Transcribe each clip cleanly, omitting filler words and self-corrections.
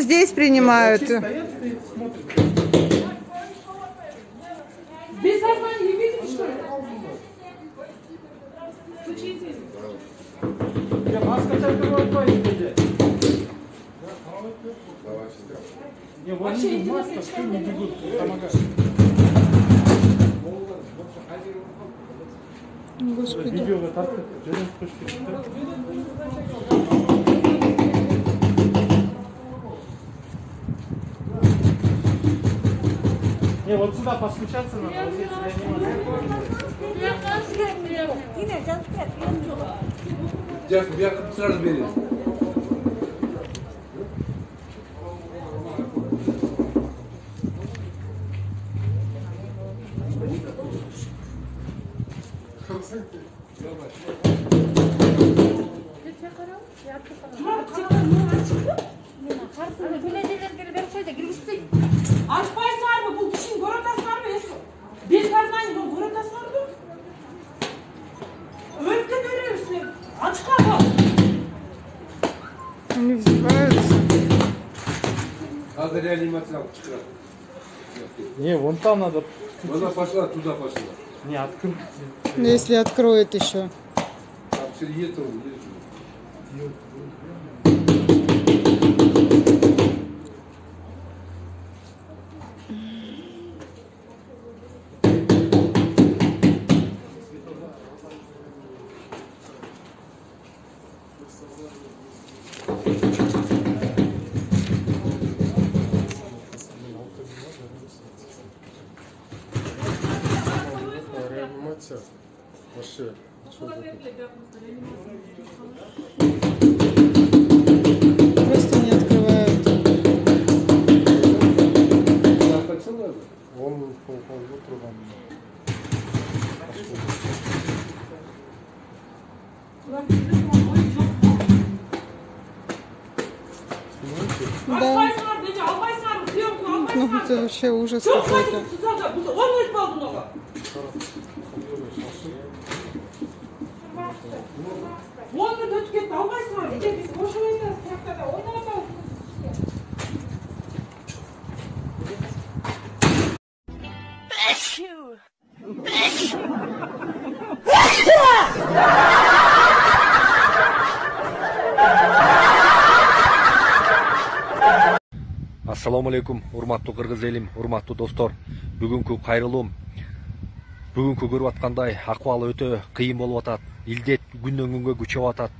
Здесь принимают. Без сознания не видите, что ли? Вообще иди на плечо, не бегут, помогают. Господи. Не, вот сюда постучаться надо. Вот здесь Я сразу берем. Açpaysınlar mı? Bu kişinin gorotaslar mı? Biz kazmayın bu gorotaslar mı? Öldü görüyorsun. Aç kafa. Они взрываются. Надо реанимацию çıkar. Не, вон там надо. Она пошла, туда пошла. Не, открыть. Если откроет еще. Там Сергей-то есть. Реанимация. Вообще. Просто не открывают. Он полгода там. Açpaysınlar bence alpaysınlar mı? Kıyım mı? Ну, Alpaysınlar это mı? вообще ужас Çok какой-то. saydım tuzakta. Bu da 10 yıl kaldı ona. On yıl ötü gitti. Alpaysınlar mı? Biz boş oynayacağız. Traktada oynayacağız. Assalamu alaikum, урматтуу кыргыз элим, урматтуу достор. Бүгүнкү кайрылуум. Бүгүнкү көрүп аткандай акыбалы өтө кыйын болуп атат. Илдет күндөн күнгө күчөп атат.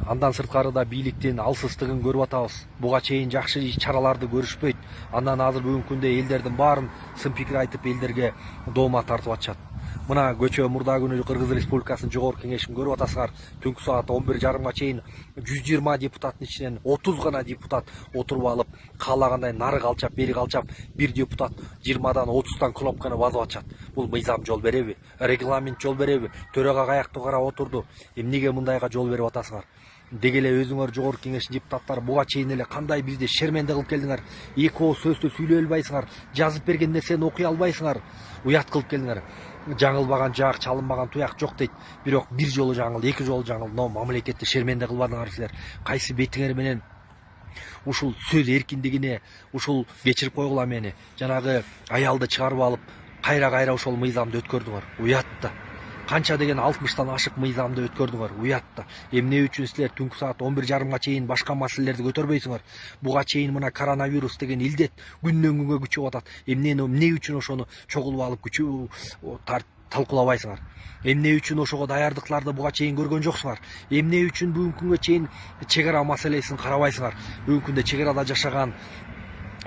Андан сырткарыда бийликтин алсыздыгын көрүп атабыз. Буга чейин жакшы чараларды көрүшпөйт. Андан азыр бүгүнкү күндө элдердин баарын сын пикир айтып элдерге доомат тартып атышат. Мына көчө мурда күнү Кыргыз Республикасынын жогорку кеңешин көрүп атасыңар. Түнкү саат 11:30 чейин 120 депутаттын ичинен 30 гана депутат отуруп алып, каалагандай нары калчап, бери калчап, бир депутат 20дан 30тан кнопканы басып атышат. Бул мыйзам жол береби? Регламент жол береби? Төрага каяктуу карап отурду. Эмнеге мындайга жол берип атасыңар? Деги эле өзүңөр жогорку кеңештин депутаттары буга чейин эле кандай бизди шерменде кылып келдиңер? Эки ооз сөздү сүйлөй албайсыңар, жазып берген нерсени окуй албайсыңар. Уят кылып келдиңер. Жаңылбаган жак, чалынбаган туяк жок дейт. Бирок бир жолу жаңыл, эки жолу жаңыл. Но мамлекетти шерменде кылбадыңар силер. Кайсы бетиңер менен ушул сөз эркиндигине, ушул кечирип койгула мени, жанагы аялды чыгарып алып, кайра ошол мыйзамды өткөрдүңөр. Уят да. Канча деген 60тан ашык мыйзамды өткөрдүңөр. Уят да. Эмне үчүн силер түнкү саат 11:30 чейин башка маселелерди көтөрбөйсүңөр? Буга чейин мына коронавирус деген илдет күндөн күнгө күчөп атат. Эмне үчүн ошону чогулуп алып күчүү талкуулабайсыңар? Эмне үчүн ошого даярдыкларды буга чейин көргөн жоксуңар? Эмне үчүн бүгүнкү күнгө чейин чек ара маселесин карабайсыңар? Бүгүнкү күндө чек арада жашаган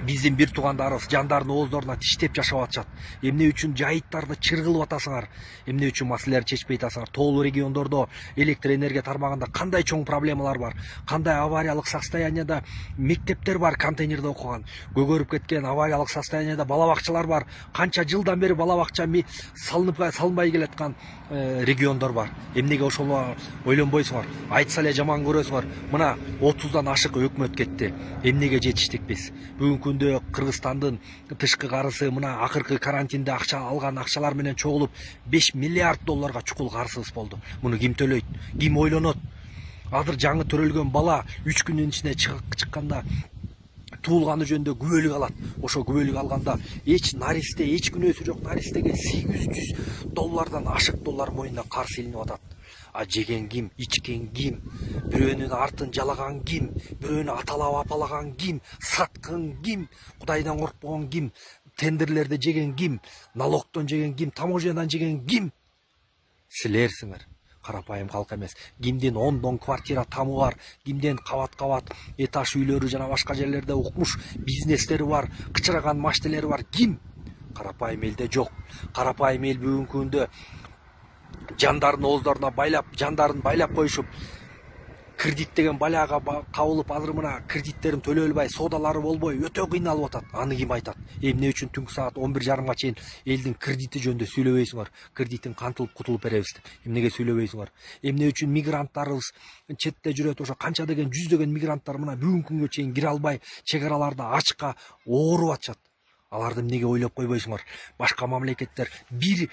биздин бир туугандарыбыз жандардын ооздоруна тиштеп жашап атышат. Эмне үчүн жайыттарды чыргылып атасыңар? Эмне үчүн маселелерди чечпей атасыңар? Тоолуу региондордо электр энергия тармагында кандай чоң проблемалар бар? Кандай авариялык состоянияда мектептер бар контейнерде окуган? Көгөрүп кеткен авариялык состоянияда бала бакчалар бар. Канча жылдан бери бала бакча салынбай келаткан региондор бар. Эмнеге ошону ойлонбойсуңар? Айтса эле жаман көрөсүңөр. Мына 30дан ашык өкмөт кетти. Эмнеге жетиштик биз? Бүгүнкү күндө Кыргызстандын тышкы карызы мына акыркы карантинде акча алган акчалар менен чогулуп 5 миллиард долларга чукул карызыбыз болду. Муну ким төлөйт? Ким ойлонот? Азыр жаңы төрөлгөн бала 3 күнүн ичинде чыкканда туулганы жөнүндө күбөлүк алат. Ошо күбөлүк алганда эч наристе, эч күнөөсү жок наристеге $800 ашык доллар моюнда карыз илинип атат. А жеген ким, ичкен ким, бирөөнүн артын жалаган ким, бирөөнү аталап апалаган ким, саткан ким, Кудайдан коркпогон ким, тендерлерди жеген ким, налогтон жеген ким, таможнядан жеген ким? Силерсиңер. Карапайым калк эмес. Кимдин 10 квартира тамы бар, кимдин кабат этаж үйлөрү жана башка жерлерде укмуш бизнестери бар, кычыраган маштелери бар. Ким? Карапайым элде жок. Карапайым эл бүгүнкү күндө жандардын ооздоруна байлап, жандарын байлап коюшуп, кредит деген балага кабылып, азыр мына кредиттерин төлөй албай, соодалары болбой өтө кыйналып атат. Аны ким айтат? Эмне үчүн түнкү саат 11:30 чейин элдин кредити жөнүндө сүйлөбөйсүңөр? Кредитин кантылып кутулуп беребиз деп. Эмнеге сүйлөбөйсүңөр? Эмне үчүн мигранттарыбыз четте жүрөт? Ошо канча деген жүздөгөн мигранттар мына бүгүнкү күнгө чейин кире албай, чек араларда ачка ооруп атышат. Аларды эмнеге ойлоп койбойсуңар? Башка мамлекеттер бир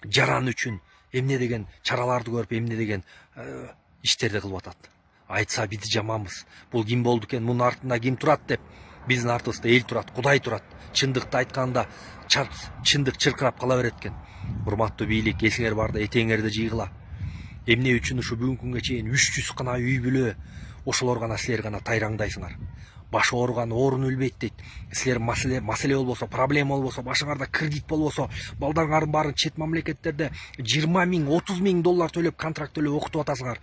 жаран үчүн эмне деген чараларды көрүп, эмне деген иштерди кылып атат. Айтса биз жаманбыз. Бул ким болду экен? Мунун артында ким турат деп. Биздин артыбызда эл турат, Кудай турат. Чындыкты айтканда чындык чыркырап кала берет экен. Урматтуу бийлик, эсиңер барда этеңерди жыйгыла. Эмне үчүн ушу бүгүнкү күнгө чейин 300 гана үй бүлө, ошолор гана силер гана тайраңдайсыңар. Башы ооруган оорун өлбөйт дейт. Силер маселе болбосо, проблема болбосо, башыңарда кредит болбосо, балдарыңардын баарын чет мамлекеттерде 20 000, 30 000 доллар төлөп, контракт төлөп окутуп атасыңар.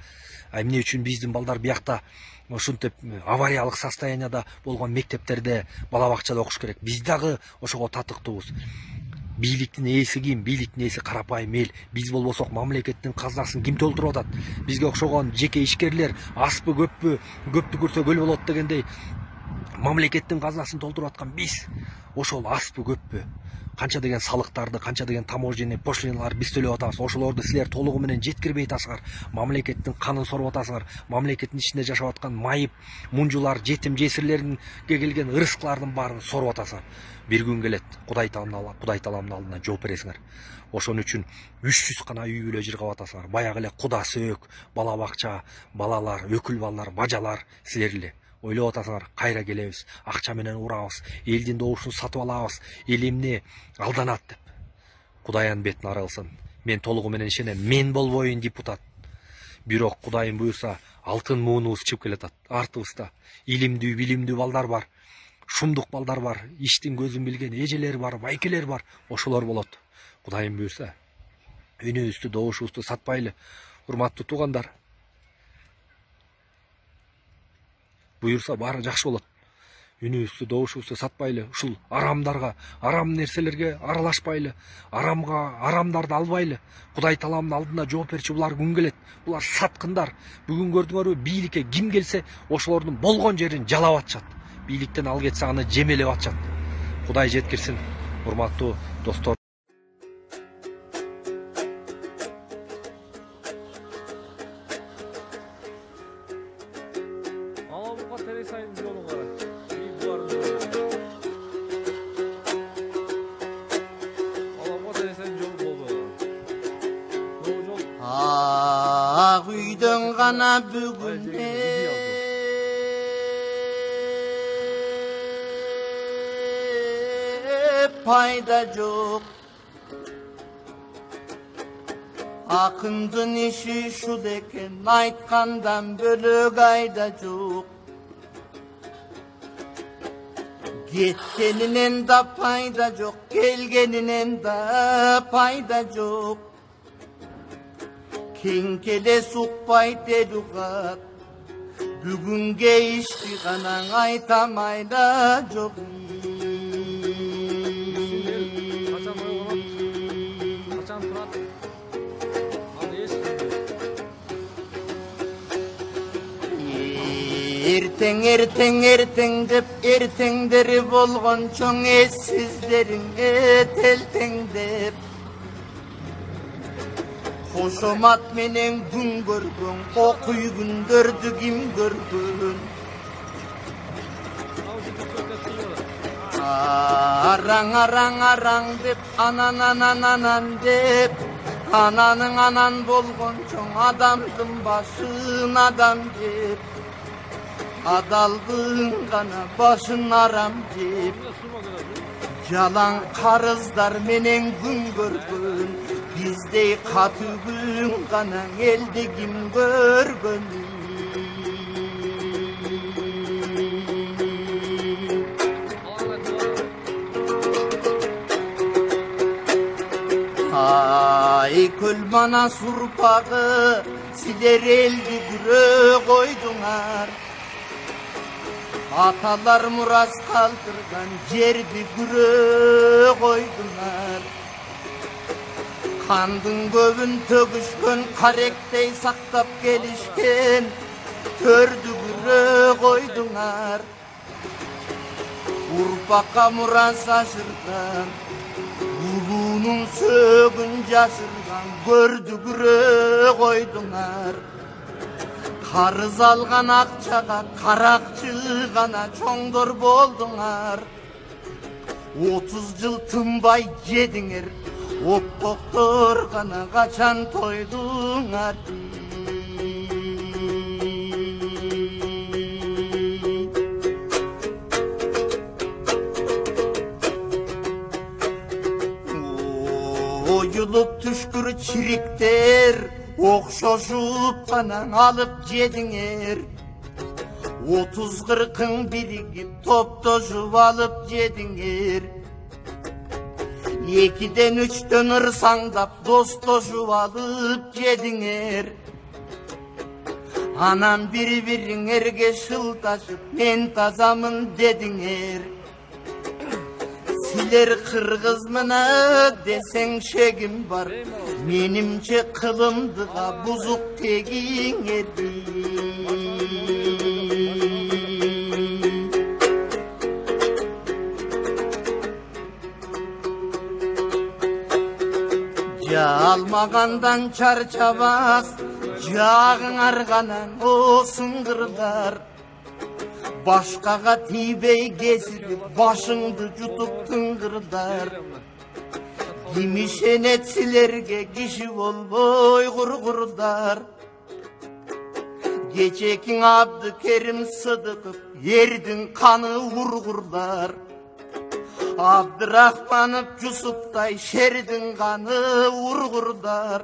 Эмне үчүн биздин балдар биякта ушинтип авариялык состоянияда болгон мектептерде, бала бакчада окуш керек? Биз дагы ошого татыктуубуз. Бийликтин ээси ким? Бийликтин ээси карапайым эл. Биз болбосок мамлекеттин казнасын ким толтуруп атат? Бизге окшогон жеке ишкерлер аспы көппү көрсө көл болот дегендей мамлекеттин казнасын толтуруп аткан биз. Ошол аспы көппү? Канча деген салыктарды, канча деген таможенный пошлиналар биз төлөп атабыз. Ошолорду силер толугу менен жеткирбей атасыңар. Мамлекеттин канын соруп атасыңар. Мамлекеттин ичинде жашап аткан майып, мунжулар, жетим жесирлерге келген ырыскылардын баарын соруп атасыңар. Бир күн келет, Кудай таламдын алдына жооп бересиңер. Ошон үчүн 300 гана үй бүлө жыргап атасыңар. Баягы эле куда сөөк, бала бакча, балалар, өкүл балдар, бажалар силер эле ойлоп атасыңар, кайра келебиз, акча менен урабыз, элдин добушун сатып алабыз, эл эмне алданат деп. Кудайдын бетин ара кылсын. Мен толугу менен ишенем, мен болбойн депутат. Бирок Кудайым буйрса, алтын муунубуз чыгып келатат. Артыбызда илимдүү, билимдүү балдар бар, шумдук балдар бар, иштин көзүн билген эжелер бар, байкелер бар, ошолор болот. Кудайым буйрса, үнүбүздү, добушубузду сатпайлы. Урматтуу туугандар, буйрса баары жакшы болот. Үнүбүздү, добушубузду сатпайлы, ушул арамдарга, арам нерселерге аралашпайлы, арамдарды албайлы. Кудай таламдын алдында жооп берчү булар күн келет. Булар саткындар. Бүгүн көрдүңөрбү, бийликке ким келсе, ошолордун болгон жерин жалап атышат. Бийликтен ал кетсе аны жемелеп атышат. Кудай жеткирсин, урматтуу достор. Ақ үйдің ғана бүгінде пайда жоқ. Ақындың іші шу екен, айтқандан бөлек айда жоқ. Кеткенінен да пайда жоқ, келгенінен да пайда жоқ. Кең келе суқпайт ел уғат, бүгінге ішті ғанаң айтамайда жоқ. Ертең деп ертеңдері болған чоң ессіздерің етелтең деп. Қошомат менен күн көргөн, қоқүй күндөрдү ким көргөн. Араң деп, анан деп, Ananın anan bolgon çoğ adamdın başın adam cep. Adaldın gana başın aram cep. Yalan karızlar menen gün görgün. Bizdey katı gün gana elde kim görgün. Ay kül bana surpağı, siler eldi güre koydular. Atalar muras kaldırgan cerdi güre koydular. Kandın göbün töküşkön karektey saktap gelişken tördü güre koydular. Urpaka muras aşırdan Ulu'nun sögün yaşırgan gördü güre koydular. Karız algan akçaga karakçı gana çoңdor boldular. 30 yıl tınbay yediңер, oppoktor gana kaçan toyduңар. Oyulup tüşkür çirikter, okşoşup kanan alıp yediңер. 30-40'ın birigip toptoşup alıp yediңер. 2'den 3'ten ırsаңдап dostoşup alıp yediңер. Anam bir-biriңерге şıltaşıp men tazamın dediңер. Siler kırgız mına desen şegim var. Menimçe kılımdığa buzuk tegiңер. Almagandan çarçabas, jağın arganan o sıngırlar. Başkaga tibey kesirip başыңды jutup tıngırlar. Gimişen etsilerge kişi bolboy kurgurlar. Geçekin Abdükerim Sıdıkıp yerdin kanı vurgurlar. Abdurrahmanıp Yusuf'tay şerdin kanı vurgurlar.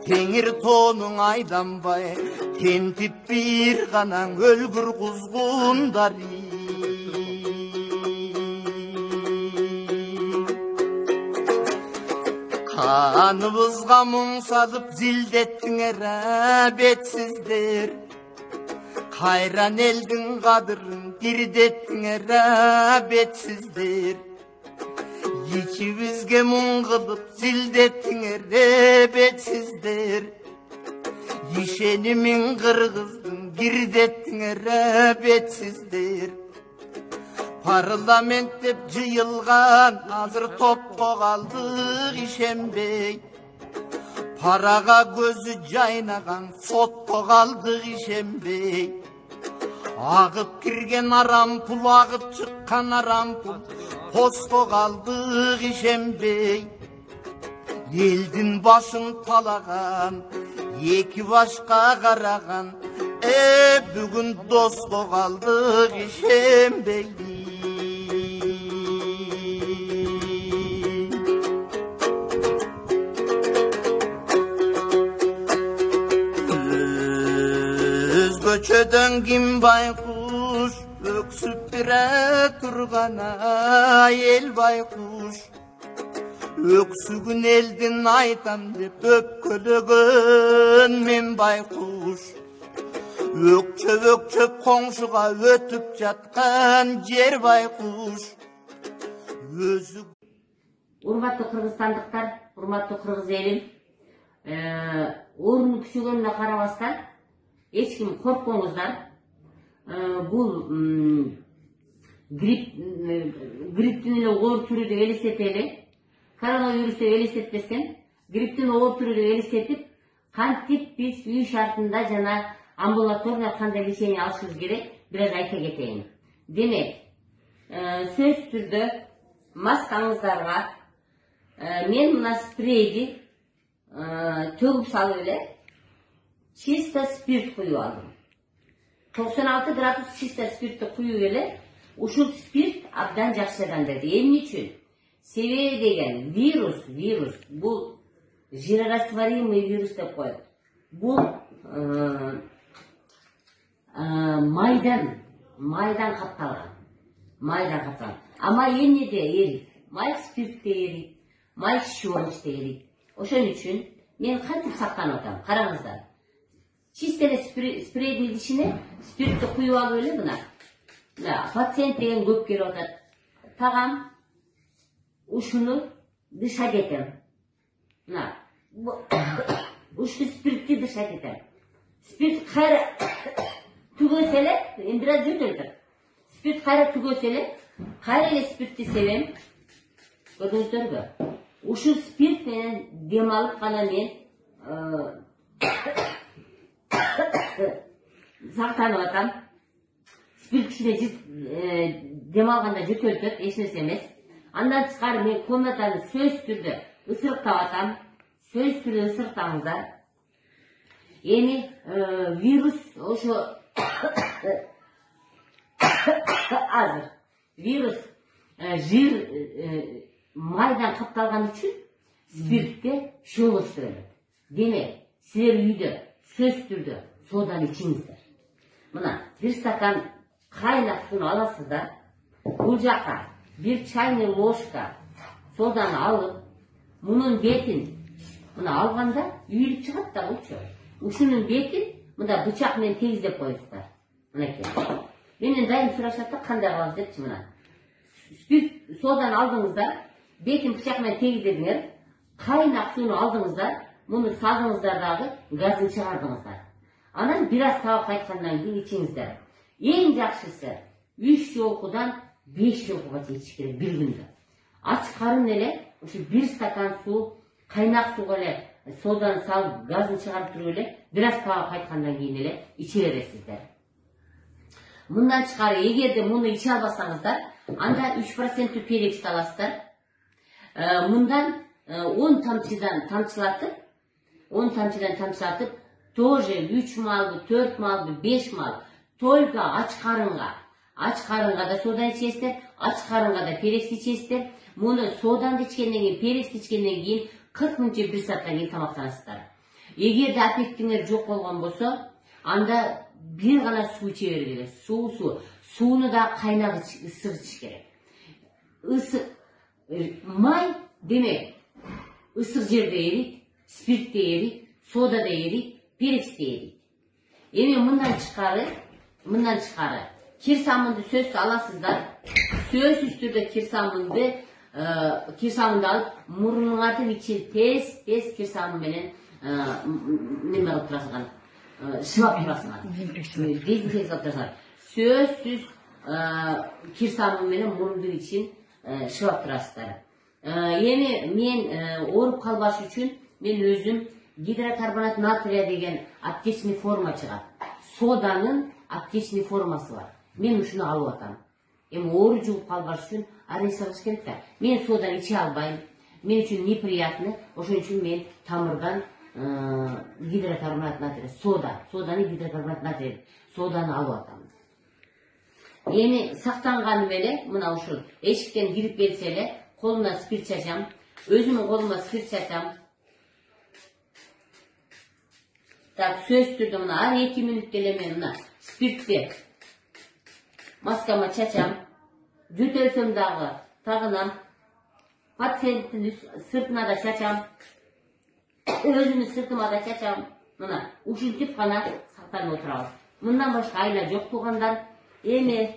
Teңир tonun aydanbay tentip bir ganan ölgür kuzgunдар. Kanımızga muң salıp zildettiңер betsizler. Kayran eldin kadırın girdettiңер betsizler. İkibizge muң kılıp zildettiңер betsizler. Yişenimin kırgızdın girdettiңер betsizler. Parlament dep jıyılgan azır topko kaldık işembey. Paraga gözü jaynagan sotko kaldık işembey. Ağıp kirgen aram pul, ağıp çıkkan aram pul, posko kaldık işembey. Eldin başın talagan, iki başka karagan, bugün dosto kaldık işembey. Göçöden kim baykuş, öksüp bire turgana el baykuş. Öksügün eldin aytam dep öpkölөгөн men baykuş. Ökçöp ökçöp koңşuga ötüp жаткан жер байкуш. Өзү Урматтуу кыргызстандыктар, урматтуу кыргыз элим, оорунун күчөгөнүнө карабастан эч ким коркпоңуздар. Бул грипптин эле оор түрү деп элестетели. Коронавирус деп элестетпестен, грипптин оор түрү деп элестетип, кантип биз үй шартында жана амбулаторно кандай лечение алышыбыз керек, бир аз айта кетейин. Демек, сөзсүз түрдө маскаңыздарга мен мына спрейди төгүп салып эле чисто спирт куюп алдым. 96 градус чисто спиртти куюп эле ушул спирт абдан жакшыдан берди. Эмне үчүн? Себеби деген вирус бул жирорастворимый вирус деп коет. Бул майдан капталган. Ама эмнеде эрийт? Май спиртте эрийт, май щелочте эрийт. Ошон үчүн мен кантип сактанып атам? Караңыздар. Чисто эле спрейдин ичине спиртти куюп алып эле мына. Пациент деген көп келип атат. Тагам ушуну дышать этем. Мына ушул спиртти дышать этем. Спирт кайра түгөсө эле, эми бир аз жөтөлдүр. Спирт кайра түгөсө эле, кайра эле спиртти себем. Көрдүңүздөрбү? Ушул спирт менен дем алып гана мен сактанып атам. Спирт ичине дем алганда жөтөлтөт, эч нерсе эмес. Андан тышкары мен комнатаны сөзсүз түрдө ысырыктап атам. Сөзсүз түрдө ысырыктаңыздар. Эми вирус ошо азыр вирус жир майдан капталган үчүн спиртте щелочтурат. Демек, силер үйдө сөзсүз түрдө соданы ичиңиздер. Мына бир стакан кайнак сууну аласыздар. Бул жака bir çayны ложка соданы алып, мунун бетин мына алганда үйүлүп чыгат да болчу. Ушунун бетин мында бычак менен тегиздеп коесуздар. Мынакей. Менден дайым сурашат да кандай кылабыз депчи мына. Спирт соданы алдыңыздар, бетин бычак менен тегиздедиңер, кайнак сууну алдыңыздар, муну сагыңыздар дагы газын чыгардыңыздар. Анан бир аз табак кайткандан кийин ичиңиздер. Эң жакшысы 3 жолкудан 5 жолкуга ичиш керек бир күндө. Ач карын эле ушу 1 стакан суу, кайнак сууга эле соданы салып, газын чыгарып туруп эле бир аз табак кайткандан кийин эле иче бересиздер. Мындан тышкары эгерде муну иче албасаңыздар, анда 3% перекс аласыздар. Мындан 10 тамчыдан тамчылатып, тоже 3 малбы, 4 малбы, 5 мал, только ач карынга да сода ичесиздер, ач карынга да перекс ичесиздер. Муну соданды ичкенден кийин, перекс ичкенден кийин 40 мүнөт 1 сааттан кийин тамактанасыздар. Эгерде аппетитиңер жок болгон болсо, анда бир гана суу иче бергиле. Сууну да кайнак ысык ичиш керек. Май демек ысык жерде эрийт, спиртте эрийт, содада эрийт, перексте эрийт. Эми мындан тышкары кирсамынды сөзсүз аласыздар. Сөзсүз түрдө кирсамынды алып, мурнуңардын ичин тез кирсамын менен неме кылып турасыңар. Шыбап турасыңар. Дезинфекция кылып турасыңар. Сөзсүз кирсамын менен мурнуңдун ичин шыбап турасыздар. Эми мен ооруп калбаш үчүн мен өзүм гидрокарбонат натрия деген аптечный форма чыгат. Соданын аптечный формасы бар. Мен ушуну алып атам. Эми оору жугуп калбаш үчүн ары салыш керек да. Мен соданы иче албайм. Мен үчүн неприятно. Ошон үчүн мен тамырдан гидрокарбонат натрия, соданы гидрокарбонат натрия, соданы алып атам. Эми сактанганым эле мына ушул эшиктен кирип келсе эле колуна спирт чачам. Өзүмдүн колума спирт чачам. Так, сөз түрдө мына ар 2 мүнөттө эле мен мына спиртти маскама чачам. Жөтөлсөм дагы тагынам. Пациенттин сыртына да чачам. Өзүмдүн сыртыма да чачам. Мына ушинтип гана сактанып отурабыз. Мындан башка айла жок туугандар. Эми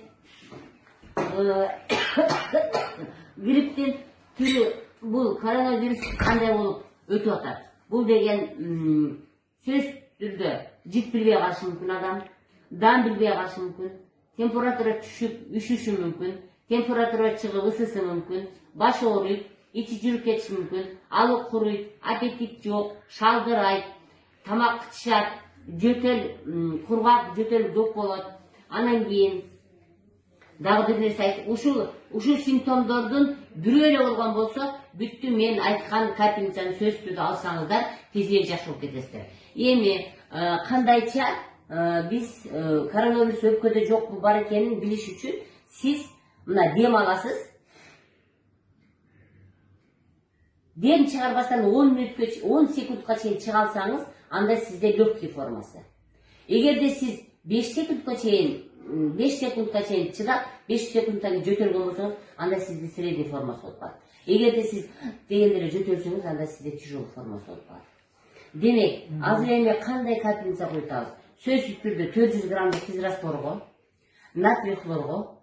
грипптин түрү бул коронавирус кандай болуп өтүп атат? Бул деген сөз түрдө жит билбей калышы мүмкүн адам, дан билбей калышы мүмкүн, температура түшүп, үшүшү мүмкүн, температура чыгып ысысы мүмкүн, баш ооруйт, ичи жүрүп кетиши мүмкүн, алы куруйт, аппетит жок, шалдырайт, тамак кычышат, жөтөл, кургак жөтөл көп болот. Анан кийин дагы бир нерсе айтып, ушул симптомдордун бирөө эле болгон болсо бүттү мен айткан капельницаны сөзсүз түрдө алсаңыздар тез эле жакшы болуп кетесиздер. Эми кандайча биз коронавирус өпкөдө жокпу бар экенин билиш үчүн сиз мына дем аласыз. Дем чыгарбастан 10 секундка чейин чыга алсаңыз, анда сизде легкий формасы. Эгерде сиз 5 секундка чейин чыдап, 5 секундтан жөтөлгөн болсоңуз, анда сизде средний формасы болуп калат. Эгерде сиз дегендере жөтөлсөңүз, анда сизде тяжелый формасы болуп калат. Демек, азыр эми кандай капельница коюп атабыз? Сөзсүз түрдө 400 граммдык физрастворго, натрий хлорго,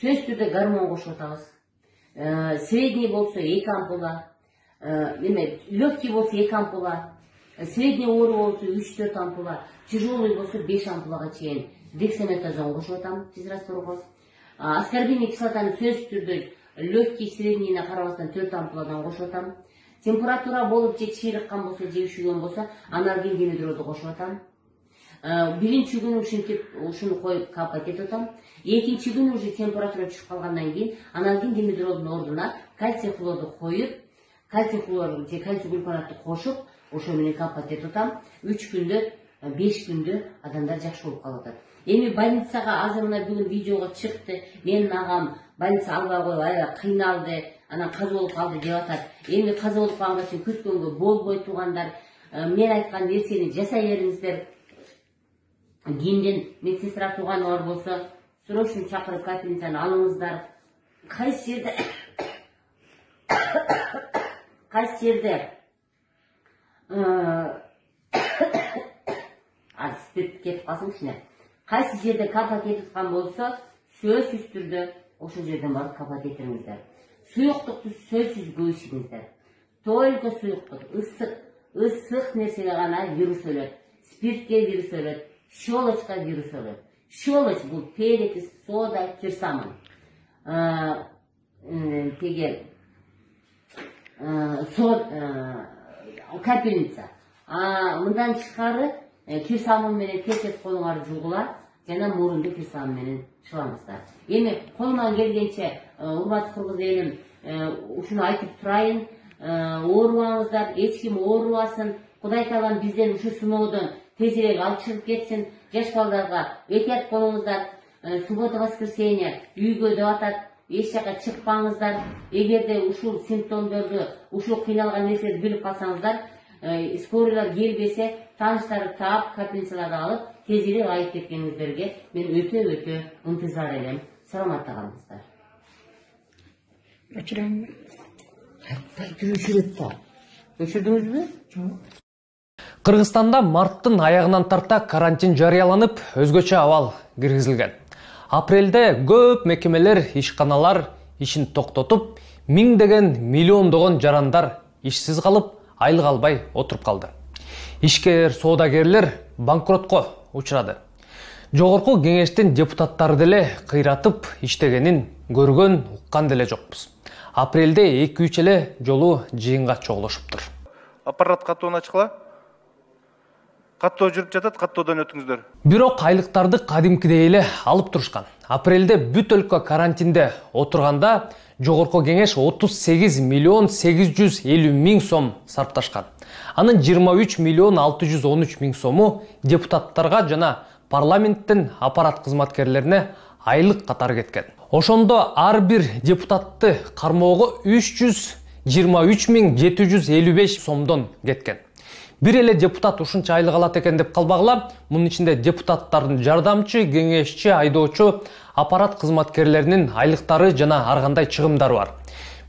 сөзсүз түрдө гормон кошуп атабыз. Средний болсо 2 ампула, легкий болсо 2 ампула, средний оору болсо 3-4 ампула, тяжелый болсо 5 ампулага чейин дексаметазон кошуп атам физрастворго. Аскорбиндик кислотаны сөзсүз түрдө легкий среднийине карабастан 4 ампуладан кошуп атам. Температура болуп же чыйрыккан болсо, же üşүгөн болсо, анальгин димедроду кошуп атам. Биринчи күнү ушинтип ушуну коюп капать этип атам. Экинчи күнү уже температура түшүп калгандан кийин анальгин димедродун ордуна кальций хлорду коюп, кальций хлор же кальций глюконатты кошуп, ошо менен капать этип атам. 3 күндө, 5 күндө адамдар жакшы болуп калып атат. Эми больницага азыр мына бүгүн видеого чыкты. Менин агам больница албай коюп аябай кыйналды, анан каза болуп калды деп атат. Эми каза болуп калганга чейин күткөнгө болбой туугандар, мен айткан нерсени жасай бериңиздер. Кийимден медсестра тууганы бар болсо, срочно чакырып капельницаны алыңыздар. Кайсы жерде спирт кетип калсын кичине. Кайсы жерде капать этип болсо, сөзсүз түрдө ошол жерден барып капать этиңиздер. Суюктукту сөзсүз көп ичиңиздер. Только суюктук, ысык нерсеге гана вирус өлөт. Спиртке вирус өлөт, щелочка вирус өлөт. Щелочь бул перекис, сода, кирсамын. Теге капельница. Мындан тышкары кирсамын менен тез колуңарды жуугула, жана мурунду кирсамын менен чылаңыздар. Эми колуман келгенче, урматтуу кыргыз элим, ушуну айтып турайын, оорубаңыздар, эч ким оорубасын. Кудай таалам бизден ушу сыноодон тезирээк алып чыгып кетсин. Жаш балдарга этият болуңуздар. Суббота, воскресенье үйгө деп атат, эч жака чыкпаңыздар. Эгерде ушул симптомдорду, ушул кыйналган нерсени билип калсаңыздар, скорыйлар келбесе, тааныштарды таап, капельницаларды алып, тезирээк айып кеткениңиздерге мен өтө ынтызар элем. Саламатта калыңыздар. Өчүрөңбү? Өчүрөт да. Өчүрдүңүзбү? Кыргызстанда марттын аягынан тарта карантин жарыяланып, өзгөчө абал киргизилген. Апрелде көп мекемелер, ишканалар ишин токтотуп, миңдеген, миллиондогон жарандар ишсиз калып, айлык албай отуруп калды. Ишкер, соодагерлер банкротко учурады. Жогорку кеңештин депутаттары деле кыйратып иштегенин көргөн, уккан деле жокпуз. Апрелде 2-3 эле жолу жыйынга чогулушуптур. Аппарат каттоон ачкыла. Каттоо жүрүп жатат, каттоодон өтүңүздөр. Бирок айлыктарды кадимкидей эле алып турушкан. Апрелде бүт өлкө карантинде отурганда жогорку кеңеш 38 миллион 850 миң сом сарпташкан. Анын 23 миллион 613 миң сому депутаттарга жана парламенттин аппарат кызматкерлерине айлык катары кеткен. Ошондо ар бир депутатты кармоого 323 миң 755 сомдон кеткен. Бир эле депутат ушунча айлык алат экен деп калбагыла, мунун ичинде депутаттардын жардамчы, кеңешчи, айдоочу, аппарат кызматкерлеринин айлыктары жана ар кандай чыгымдары бар.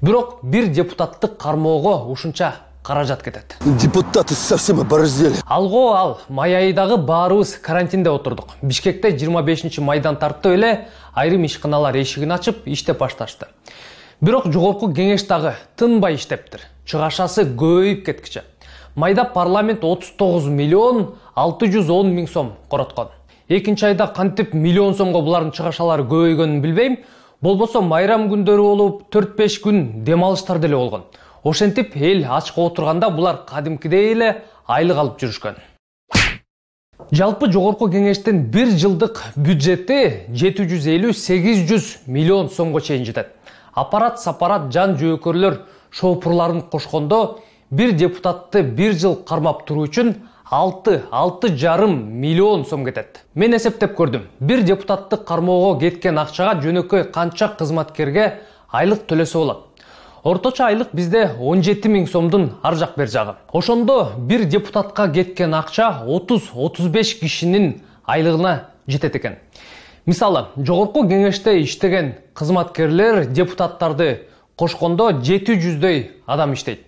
Бирок бир депутатты кармоого ушунча каражат кетет. Депутаты совсем оборзели. Алго ал май айдагы баарыбыз карантинде отурдук. Бишкекте 25 майдан тартып эле айрым ишканалар эшигин ачып иштеп башташты. Бирок жогорку кеңеш дагы тынбай иштептир. Чыгашасы көбөйүп кеткиче. Майда парламент 39 миллион 610 миң сом короткон. Экинчи айда кантип миллион сомго булардын чыгашалары көбөйгөнүн билбейм. Болбосо майрам күндөрү болуп 4-5 күн дем алыштар деле болгон. Ошентип эл ачка отурганда булар кадимкидей эле айлык алып жүрүшкөн. Жалпы жогорку кеңештин 1 жылдык бюджети 750-800 миллион сомго чейин жетет. апарат сапарат жан жөөкөрлөр шоопурларын кошкондо бир депутатты 1 жыл кармап туруу үчүн 6,5 миллион сом кетет. Мен эсептеп көрдүм. Бир депутатты кармоого кеткен акчага жөнөкөй канча кызматкерге айлык төлөсө болот. Орточа айлык бизде 17 000 сомдун ар жак бер жагы. Ошондо бир депутатка кеткен акча 30-35 кишинин айлыгына жетет экен. Мисалы, жогорку кеңеште иштеген кызматкерлер депутаттарды кошкондо 700дөй адам иштейт.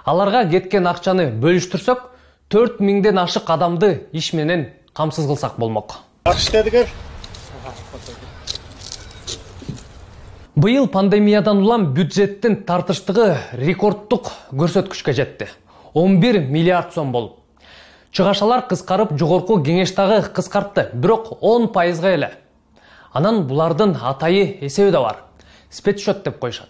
Аларга кеткен акчаны бөлүштүрсөк, 4000ден ашык адамды иш менен камсыз кылсак болмок. Быйыл пандемиядан улам бюджеттин тартыштыгы рекордтук көрсөткүчкө жетти. 11 миллиард сом болуп. Чыгашалар кыскарып, жогорку кеңеш дагы кыскартты, бирок 10%га эле. Анан булардын атайы эсеби да бар. Спецсчет деп коюшат.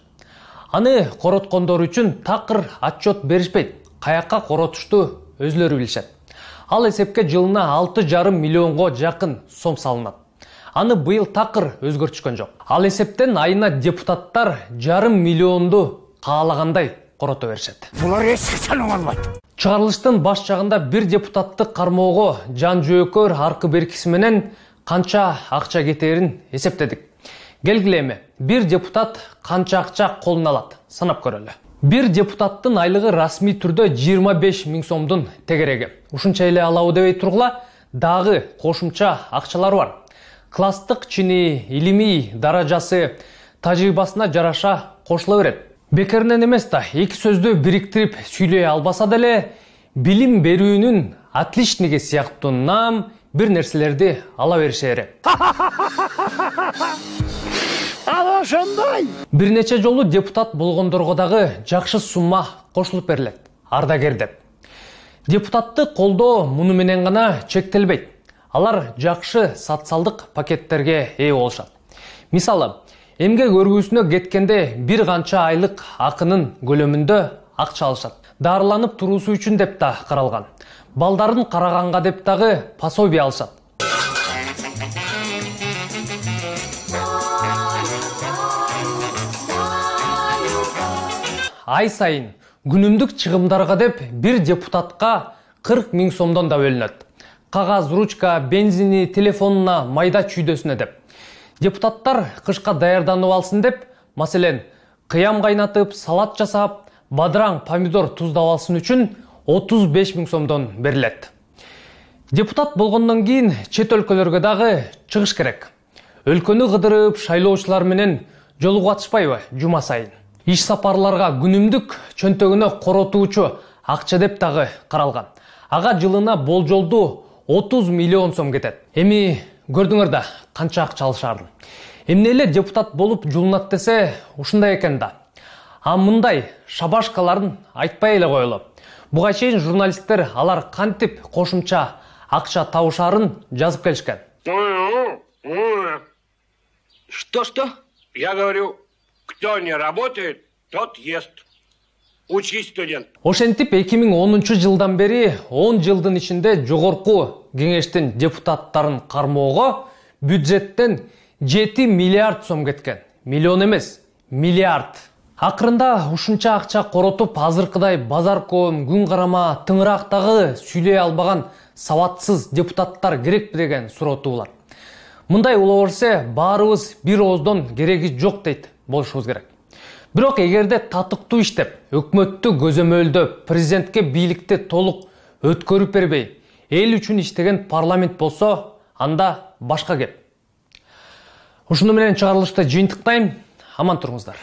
Аны короткондор үчүн такыр отчет беришпейт. Каякка коротушту өзлөрү билишет. Ал эсепке жылына 6,5 миллионго жакын сом салынат. Аны быйыл такыр өзгөртүшкөн жок. Ал эсептен айына депутаттар 1,5 миллионду каалагандай корото беришет. Булар эч качан оңолбойт. Чыгарылыштын баш жагында бир депутатты кармоого жан жөөкөр аркы беркиси менен канча акча кетерин эсептедик. Келгиле эми, бир депутат канча акча колуна алат, санап көрөлү. Бир депутаттын айлыгы расмий түрдө 25 000 сомдун тегереги. Ушунча эле алабы дебей тургула, дагы кошумча акчалар бар. Класстык чини, илимий даражасы, тажрыйбасына жараша кошула берет. Бекеринен эмес да, эки сөздү бириктирип сүйлөй албаса деле, билим берүүнүн отличниги сыяктуу нам бир нерселерди ала беришери. Бир нече жолу депутат болгондорго дагы жакшы сумма кошулуп берилет, ардагер деп. Депутатты колдоо муну менен гана чектелбейт. Алар жакшы социалдык пакеттерге ээ болушат. Мисалы, эмгек өргүүсүнө кеткенде бир канча айлык акынын көлөмүндө акча алышат. Дарыланып туруусу үчүн деп да каралган. Балдарын караганга деп дагы пособие алышат. Ай сайын күнүмдүк чыгымдарга деп бир депутатка 40 000 сомдон да бөлүнөт. Кагаз, ручка, бензини, телефонуна, майда чүйдөсүнө деп. Депутаттар кышка даярданып алсын деп, маселен, кыям кайнатып, салат жасап, бадыраң, помидор туздап алсын үчүн 35 000 сомдон берилет. Депутат болгондон кийин чет өлкөлөргө дагы чыгыш керек. Өлкөнү кыдырып, шайлоочулар менен жолугуп атышпайбы жума сайын? Иш сапарларга күнүмдүк чөнтөгүнө коротуучу акча деп дагы каралган. Ага жылына болжолду 30 миллион сом кетет. Эми көрдүңөр да канча акча алышарын. Эмне эле депутат болуп жулунат десе, ушундай экен да. А мындай шабашкаларын айтпай эле коелу. Буга чейин журналисттер алар кантип кошумча акча табышарын жазып келишкен. Что? Я говорю, кто не работает, тот ест. Учись, студент. Ошентип 2010 жылдан бери 10 жылдын ичинде жогорку кеңештин депутаттарын кармоого бюджеттен 7 миллиард сом кеткен. Миллион эмес, миллиард. Акырында ушунча акча коротуп, азыркыдай базар коом, күн карама, тыңырактагы сүйлөй албаган сабатсыз депутаттар керекпи деген суроо туулат. Мындай улоо берсе, баарыбыз бир ооздон кереги жок дейт болушубуз керек. Бирок эгерде татыктуу иштеп, өкмөттү көзөмөлдөп, президентке бийликти толук өткөрүп бербей, эл үчүн иштеген парламент болсо, анда башка кеп. Ушуну менен чыгарылышты жыйынтыктайм. Аман туруңуздар.